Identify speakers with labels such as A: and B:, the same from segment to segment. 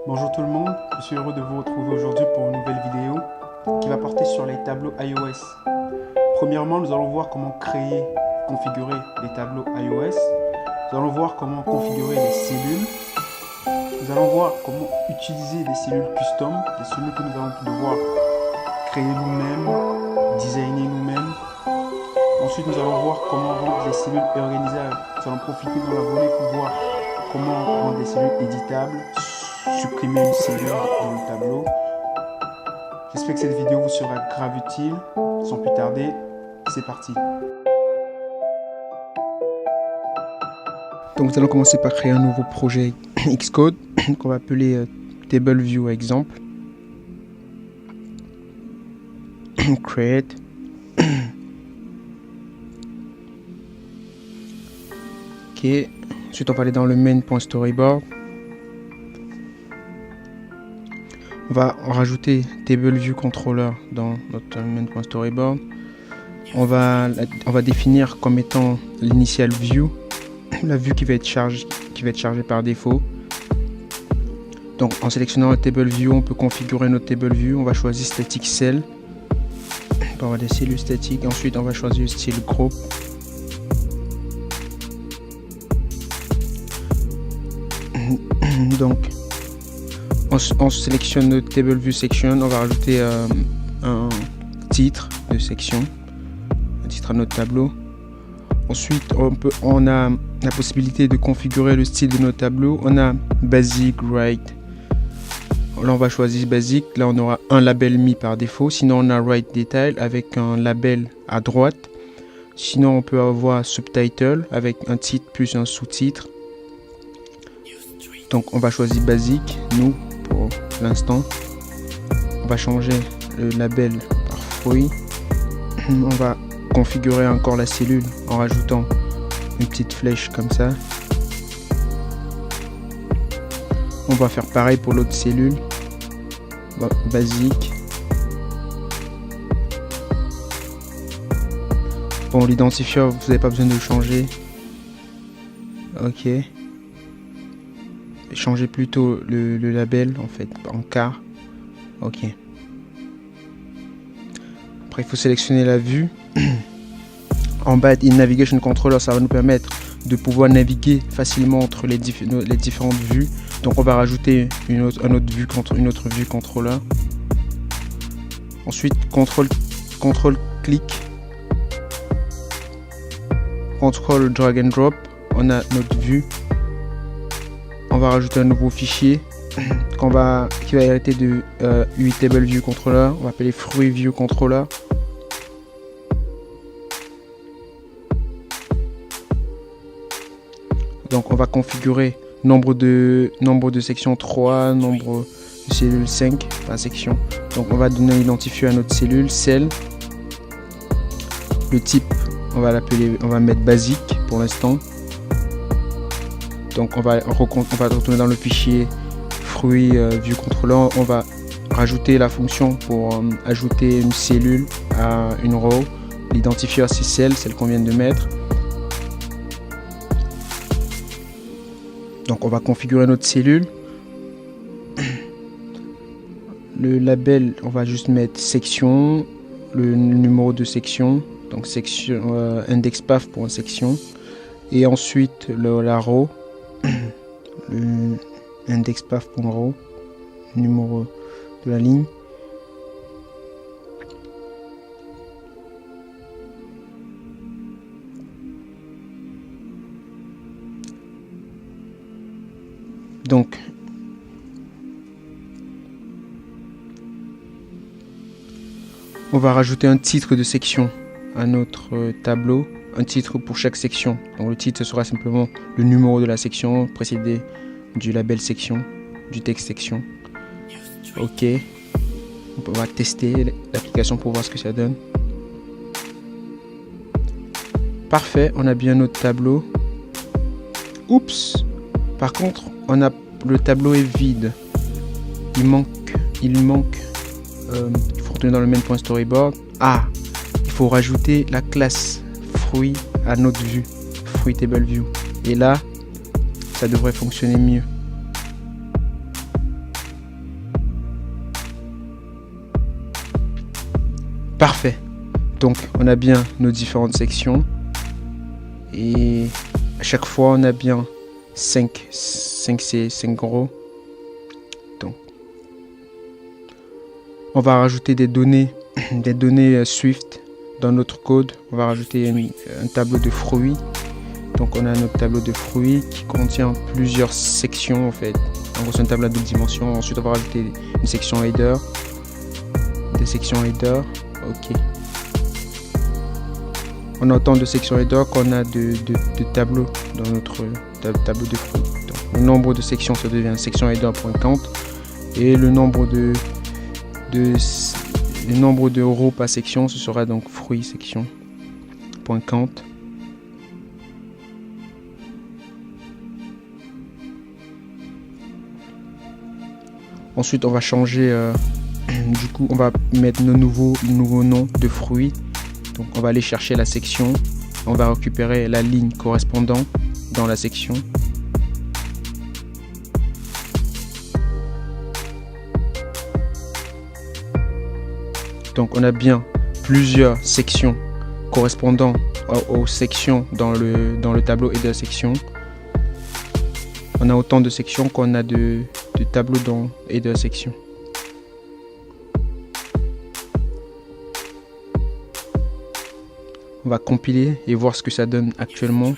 A: Bonjour tout le monde, je suis heureux de vous retrouver aujourd'hui pour une nouvelle vidéo qui va porter sur les tableaux iOS. Premièrement, nous allons voir comment créer, configurer les tableaux iOS. Nous allons voir comment configurer les cellules. Nous allons voir comment utiliser des cellules custom, des cellules que nous allons devoir créer nous-mêmes, designer nous-mêmes. Ensuite, nous allons voir comment rendre les cellules organisables. Nous allons profiter dans la volée pour voir comment rendre les cellules éditables, supprimer une cellule dans le tableau. J'espère que cette vidéo vous sera grave utile. Sans plus tarder, c'est parti. Donc nous allons commencer par créer un nouveau projet Xcode qu'on va appeler TableView exemple. Create. Ok. Ensuite on va aller dans le main.storyboard. On va rajouter TableViewController dans notre main.storyboard. On va définir comme étant l'initial view, la vue qui va être chargée par défaut. Donc en sélectionnant le TableView, on peut configurer notre TableView. On va choisir Static Cell pour avoir des cellules statiques. Ensuite on va choisir le style Group. Donc on sélectionne notre TableView section, on va rajouter un titre de section, un titre à notre tableau. Ensuite on a la possibilité de configurer le style de notre tableau. On a Basic, Write. Là on va choisir Basic, là on aura un label mis par défaut. Sinon on a Write Detail avec un label à droite. Sinon on peut avoir Subtitle avec un titre plus un sous-titre. Donc on va choisir Basic, nous pour l'instant. On va changer le label par fruit. On va configurer encore la cellule en rajoutant une petite flèche comme ça. On va faire pareil pour l'autre cellule. Basique. Bon, l'identifieur, vous n'avez pas besoin de le changer. Ok. Changer plutôt le label en fait en quart. Ok. Après il faut sélectionner la vue. En bas in navigation controller, ça va nous permettre de pouvoir naviguer facilement entre les différentes vues. Donc on va rajouter une autre vue controller. Ensuite contrôle clic, contrôle drag and drop. On a notre vue. On va rajouter un nouveau fichier qui va hériter de UI TableView Controller. On va appeler Fruit View Controller. Donc on va configurer nombre de sections 3, nombre de cellules 5 par section. Donc on va donner un identifiant à notre cellule, cell. Le type, on va mettre basique pour l'instant. Donc on va retourner dans le fichier fruit view controller. On va rajouter la fonction pour ajouter une cellule à une row. L'identifieur c'est celle qu'on vient de mettre. Donc on va configurer notre cellule. Le label, on va juste mettre section, le numéro de section, donc section index path pour une section, et ensuite la row. Le index path pour row, numéro de la ligne. Donc on va rajouter un titre de section à notre tableau, un titre pour chaque section. Donc le titre sera simplement le numéro de la section précédé du label section, du texte section. Ok, on va tester l'application pour voir ce que ça donne. Parfait, on a bien notre tableau. Oups, par contre le tableau est vide. Il manque il faut retourner dans le main.storyboard. Il faut rajouter la classe fruit à notre vue, fruit TableView. Et là, ça devrait fonctionner mieux. Parfait. Donc on a bien nos différentes sections. Et à chaque fois on a bien 5 rows. Donc on va rajouter des données Swift dans notre code. On va rajouter un tableau de fruits. Donc on a notre tableau de fruits qui contient plusieurs sections en fait. En gros c'est un tableau à double dimension. Ensuite on va rajouter une section header. Des sections header. Ok. On a autant de sections header qu'on a de tableaux dans notre tableau de fruits. Donc, le nombre de sections ça devient section header.count et le nombre de rows par section ce sera donc fruits section.count. Ensuite on va changer du coup on va mettre nos nouveaux noms de fruits. Donc on va aller chercher la section, on va récupérer la ligne correspondant dans la section. Donc on a bien plusieurs sections correspondant aux sections dans le tableau header section. On a autant de sections qu'on a de tableaux dans header section. On va compiler et voir ce que ça donne actuellement.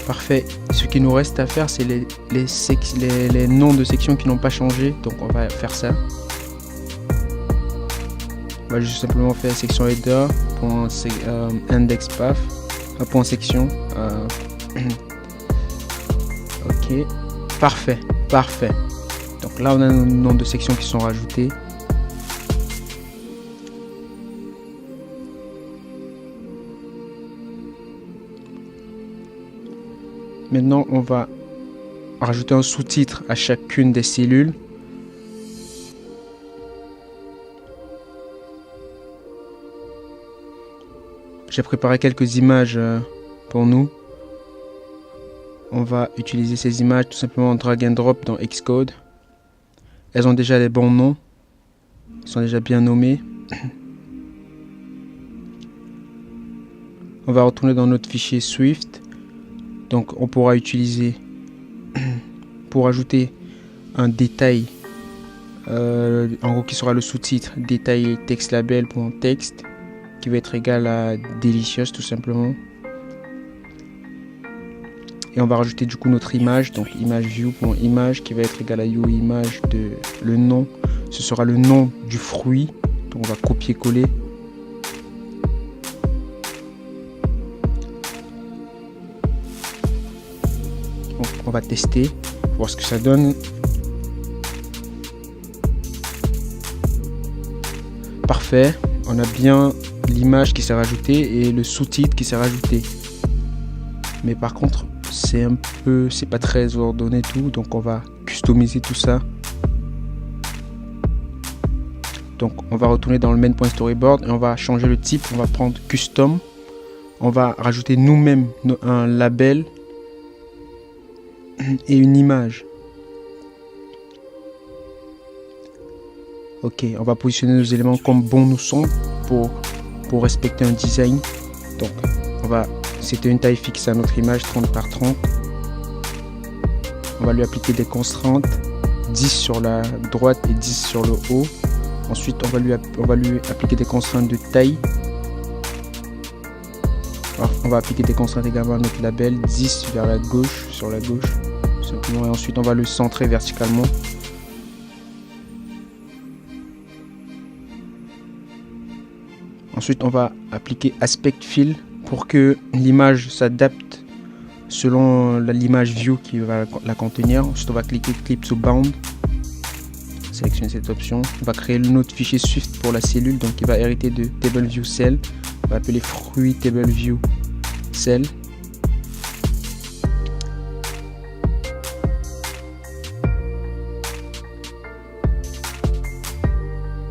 A: Parfait. Ce qui nous reste à faire, c'est les noms de sections qui n'ont pas changé. Donc on va faire ça. On va juste simplement faire section header, index path, point section. Ok. Parfait. Parfait. Donc là, on a nos noms de sections qui sont rajoutés. Maintenant, on va rajouter un sous-titre à chacune des cellules. J'ai préparé quelques images pour nous. On va utiliser ces images tout simplement en drag and drop dans Xcode. Elles ont déjà les bons noms. Elles sont déjà bien nommées. On va retourner dans notre fichier Swift. Donc on pourra utiliser pour ajouter un détail en gros qui sera le sous-titre détail text label.text qui va être égal à delicious tout simplement. Et on va rajouter du coup notre image, donc image view.image qui va être égal à uImage de le nom, ce sera le nom du fruit. Donc on va copier-coller. On va tester, voir ce que ça donne. Parfait, on a bien l'image qui s'est rajoutée et le sous-titre qui s'est rajouté. Mais par contre, c'est pas très ordonné tout, donc on va customiser tout ça. Donc on va retourner dans le main.storyboard et on va changer le type, on va prendre custom. On va rajouter nous-mêmes un label et une image. Ok, on va positionner nos éléments comme bon nous semble pour respecter un design. Donc c'était une taille fixe à notre image 30 par 30. On va lui appliquer des constantes 10 sur la droite et 10 sur le haut. Ensuite on va lui appliquer des constantes de taille. Alors, on va appliquer des constantes également à notre label 10 vers la gauche, sur la gauche simplement, et ensuite on va le centrer verticalement. Ensuite on va appliquer aspect fill pour que l'image s'adapte selon l'image view qui va la contenir. Ensuite on va cliquer clip to bound, sélectionner cette option. On va créer notre fichier Swift pour la cellule, donc il va hériter de table view cell. On va appeler fruit table view cell.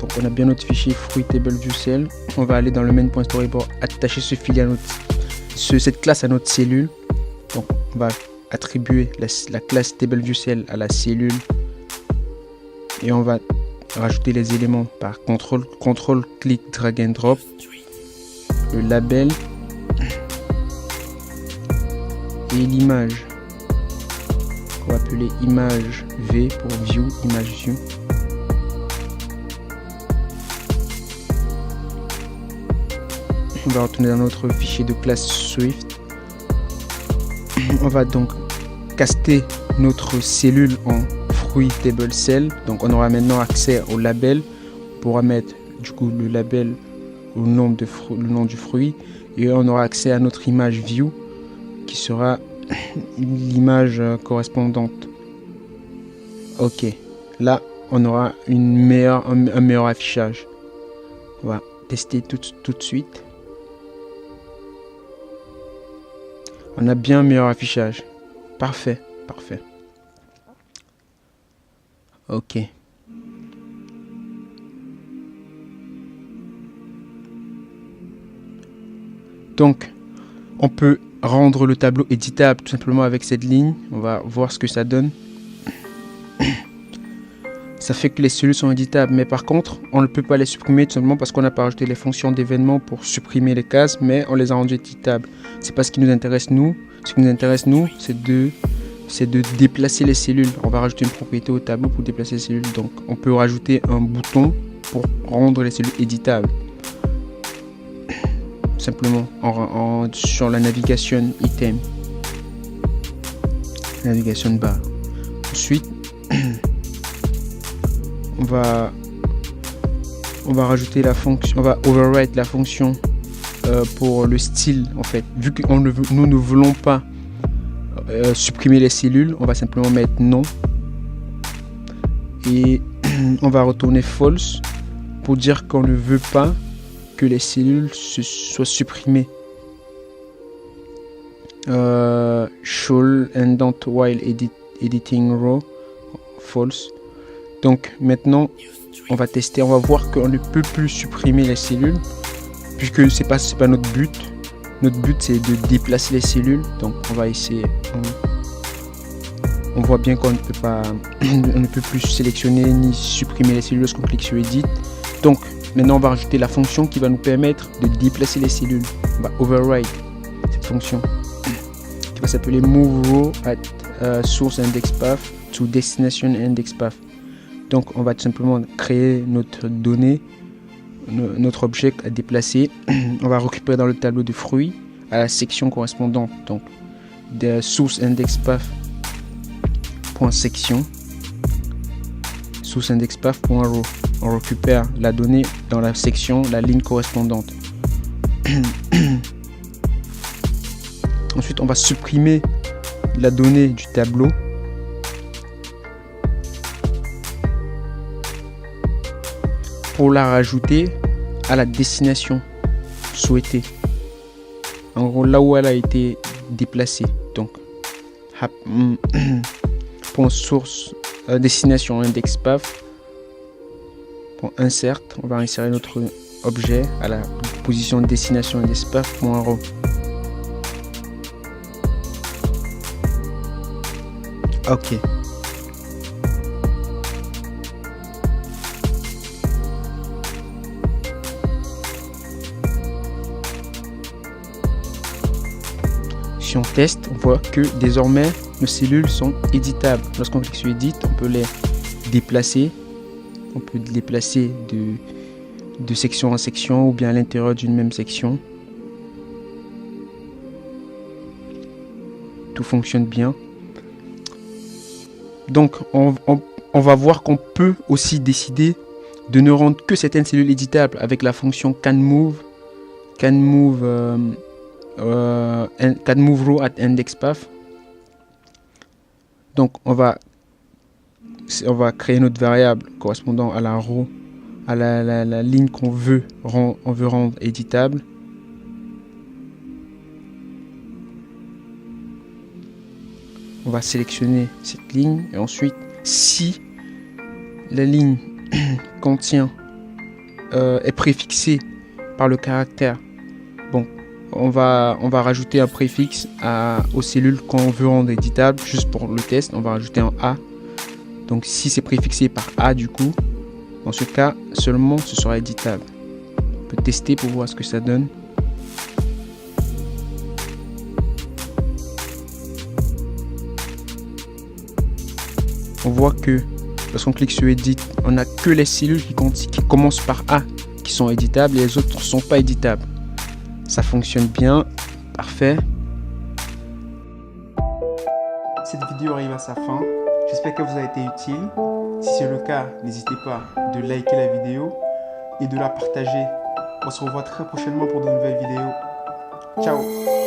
A: Donc on a bien notre fichier fruit table view cell. On va aller dans le main.storyboard, attacher ce filet à cette classe à notre cellule. Donc on va attribuer la classe table view cell à la cellule et on va rajouter les éléments par contrôle, clic, drag and drop. Le label et l'image qu'on va appeler image V pour view, image view. On va retourner dans notre fichier de classe Swift. On va donc caster notre cellule en fruit table cell. Donc on aura maintenant accès au label. On pourra mettre du coup le label au nom du fruit et on aura accès à notre image view qui sera l'image correspondante. Ok, là on aura un meilleur affichage. On va tester tout de suite. On a bien un meilleur affichage. Parfait, parfait. Ok. Donc, on peut rendre le tableau éditable tout simplement avec cette ligne. On va voir ce que ça donne. Ça fait que les cellules sont éditables, mais par contre, on ne peut pas les supprimer tout simplement parce qu'on n'a pas rajouté les fonctions d'événement pour supprimer les cases, mais on les a rendues éditables. C'est pas ce qui nous intéresse nous. Ce qui nous intéresse nous, c'est de déplacer les cellules. On va rajouter une propriété au tableau pour déplacer les cellules. Donc, on peut rajouter un bouton pour rendre les cellules éditables. Simplement sur la navigation item, navigation bar. Ensuite, on va rajouter la fonction, on va overwrite la fonction pour le style en fait. Vu que nous ne voulons pas supprimer les cellules, on va simplement mettre non et on va retourner false pour dire qu'on ne veut pas que les cellules soient supprimées. Show indent while editing row, false. Donc maintenant on va tester, on va voir qu'on ne peut plus supprimer les cellules puisque c'est pas notre but. Notre but c'est de déplacer les cellules. Donc on va essayer. On voit bien qu'on ne peut pas, on ne peut plus sélectionner ni supprimer les cellules lorsqu'on clique sur edit. Donc maintenant on va rajouter la fonction qui va nous permettre de déplacer les cellules. On va override cette fonction qui va s'appeler move row at source index path to destination index path. Donc on va tout simplement créer notre donnée, notre objet à déplacer. On va récupérer dans le tableau de fruits à la section correspondante. Donc de source index path .section source index path .row. On récupère la donnée dans la section, la ligne correspondante. Ensuite on va supprimer la donnée du tableau. Pour la rajouter à la destination souhaitée. En gros, là où elle a été déplacée. Donc, pour source destination index path. Pour insert, on va insérer notre objet à la position destination index path.row. Ok. Si on teste, on voit que désormais nos cellules sont éditables. Lorsqu'on clique sur Edit, on peut les déplacer. On peut les déplacer de section en section ou bien à l'intérieur d'une même section. Tout fonctionne bien. Donc on va voir qu'on peut aussi décider de ne rendre que certaines cellules éditables avec la fonction canMove row at index path. Donc on va créer notre variable correspondant à la row, à la ligne qu'on veut rendre éditable. On va sélectionner cette ligne et ensuite si la ligne contient est préfixée par le caractère, bon, on va rajouter un préfixe aux cellules qu'on veut rendre éditables. Juste pour le test, on va rajouter un A. Donc si c'est préfixé par A, du coup Dans ce cas, seulement ce sera éditable. On peut tester pour voir ce que ça donne. On voit que lorsqu'on clique sur Edit, on n'a que les cellules qui commencent par A qui sont éditables et les autres ne sont pas éditables. Ça fonctionne bien, parfait. Cette vidéo arrive à sa fin. J'espère qu'elle vous a été utile. Si c'est le cas, n'hésitez pas de liker la vidéo et de la partager. On se revoit très prochainement pour de nouvelles vidéos. Ciao!